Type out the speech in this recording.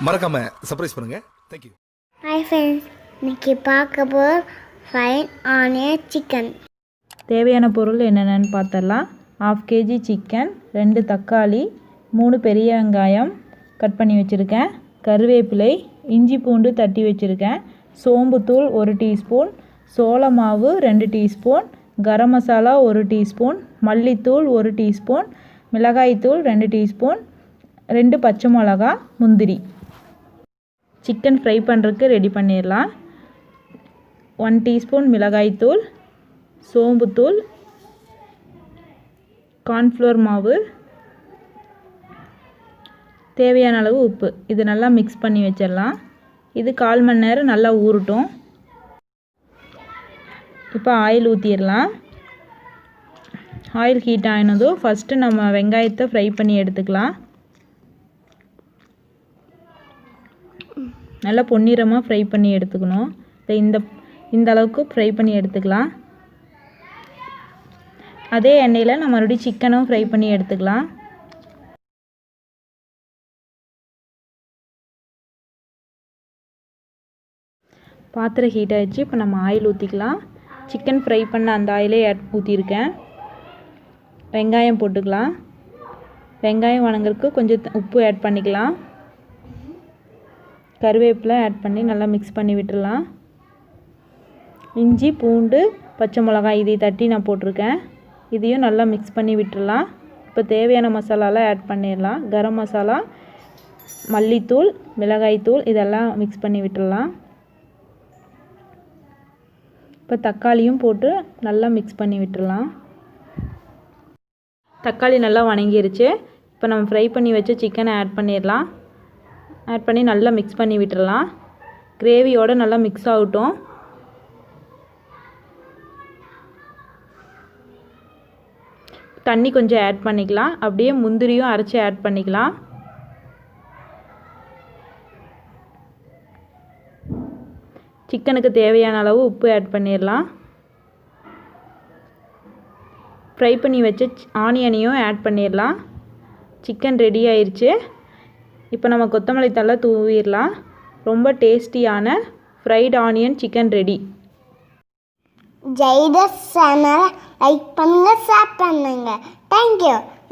மறக்காமல் சர்ப்ரைஸ் பண்ணுங்கள். Thank you. Hi friends, இன்னைக்கு பார்க்க போகிற ஃப்ரைட் ஆனியன் சிக்கன். தேவையான பொருள் என்னென்னு பார்த்தரலாம். 1/2 kg சிக்கன், 2 தக்காளி, 3 பெரிய வெங்காயம் கட் பண்ணி வச்சுருக்கேன், கருவேப்பிலை, இஞ்சி பூண்டு தட்டி வச்சுருக்கேன், சோம்புத்தூள் 1 டீஸ்பூன், சோள மாவு 2 டீஸ்பூன், கரம் மசாலா 1 டீஸ்பூன், மல்லித்தூள் 1 டீஸ்பூன், மிளகாய்த்தூள் 2 டீஸ்பூன், 2 பச்சை மிளகா, முந்திரி. சிக்கன் ஃப்ரை பண்ணுறதுக்கு ரெடி பண்ணிடலாம். 1 டீஸ்பூன் மிளகாய்த்தூள், சோம்புத்தூள், கார்ன்ஃப்ளவர் மாவு, தேவையான அளவு உப்பு. இது நல்லா மிக்ஸ் பண்ணி வச்சிடலாம். இது 1/4 மணி நேரம் நல்லா ஊறட்டும். இப்போ ஆயில் ஊற்றிடலாம். ஆயில் ஹீட் ஆகினதும் ஃபஸ்ட்டு நம்ம வெங்காயத்தை ஃப்ரை பண்ணி எடுத்துக்கலாம். நல்லா பொன்னிறமாக ஃப்ரை பண்ணி எடுத்துக்கணும். இந்த அளவுக்கு ஃப்ரை பண்ணி எடுத்துக்கலாம். அதே எண்ணெயில் நம்ம மறுபடியும் சிக்கனும் ஃப்ரை பண்ணி எடுத்துக்கலாம். பாத்திரம் ஹீட் ஆகிடுச்சு. இப்போ நம்ம ஆயில் ஊற்றிக்கலாம். சிக்கன் ஃப்ரை பண்ண அந்த ஆயிலே ஊற்றிருக்கேன். வெங்காயம் போட்டுக்கலாம். வெங்காயம் வணங்குறதுக்கு கொஞ்சம் உப்பு ஆட் பண்ணிக்கலாம். கருவேப்பிலை ஆட் பண்ணி நல்லா மிக்ஸ் பண்ணி விட்டுடலாம். இஞ்சி பூண்டு பச்சை மிளகாய் இதை தட்டி நான் போட்டிருக்கேன். இதையும் நல்லா மிக்ஸ் பண்ணி விட்டுடலாம். இப்போ தேவையான மசாலாலாம் ஆட் பண்ணிடலாம். கரம் மசாலா, மல்லித்தூள், மிளகாய்த்தூள் இதெல்லாம் மிக்ஸ் பண்ணி விட்டுடலாம். இப்போ தக்காளியும் போட்டு நல்லா மிக்ஸ் பண்ணி விட்டுடலாம். தக்காளி நல்லா வணங்கிருச்சு. இப்போ நம்ம ஃப்ரை பண்ணி வச்ச சிக்கனை ஆட் பண்ணிடலாம். ஆட் பண்ணி நல்லா மிக்ஸ் பண்ணி விட்டுடலாம். கிரேவியோடு நல்லா மிக்ஸ் ஆகட்டும். தண்ணி கொஞ்சம் ஆட் பண்ணிக்கலாம். அப்படியே முந்திரியும் அரைச்சி ஆட் பண்ணிக்கலாம். சிக்கனுக்கு தேவையான அளவு உப்பு ஆட் பண்ணிடலாம். ஃப்ரை பண்ணி வச்ச ஆனியனையும் ஆட் பண்ணிடலாம். சிக்கன் ரெடி ஆயிடுச்சு. இப்போ நம்ம கொத்தமல்லி தழை தூவிடலாம். ரொம்ப டேஸ்டியான ஃப்ரைட் ஆனியன் சிக்கன் ரெடி. ஜெய்தஸ் சேனலை லைக் பண்ணுங்கள், ஷேர் பண்ணுங்கள். தேங்க்யூ.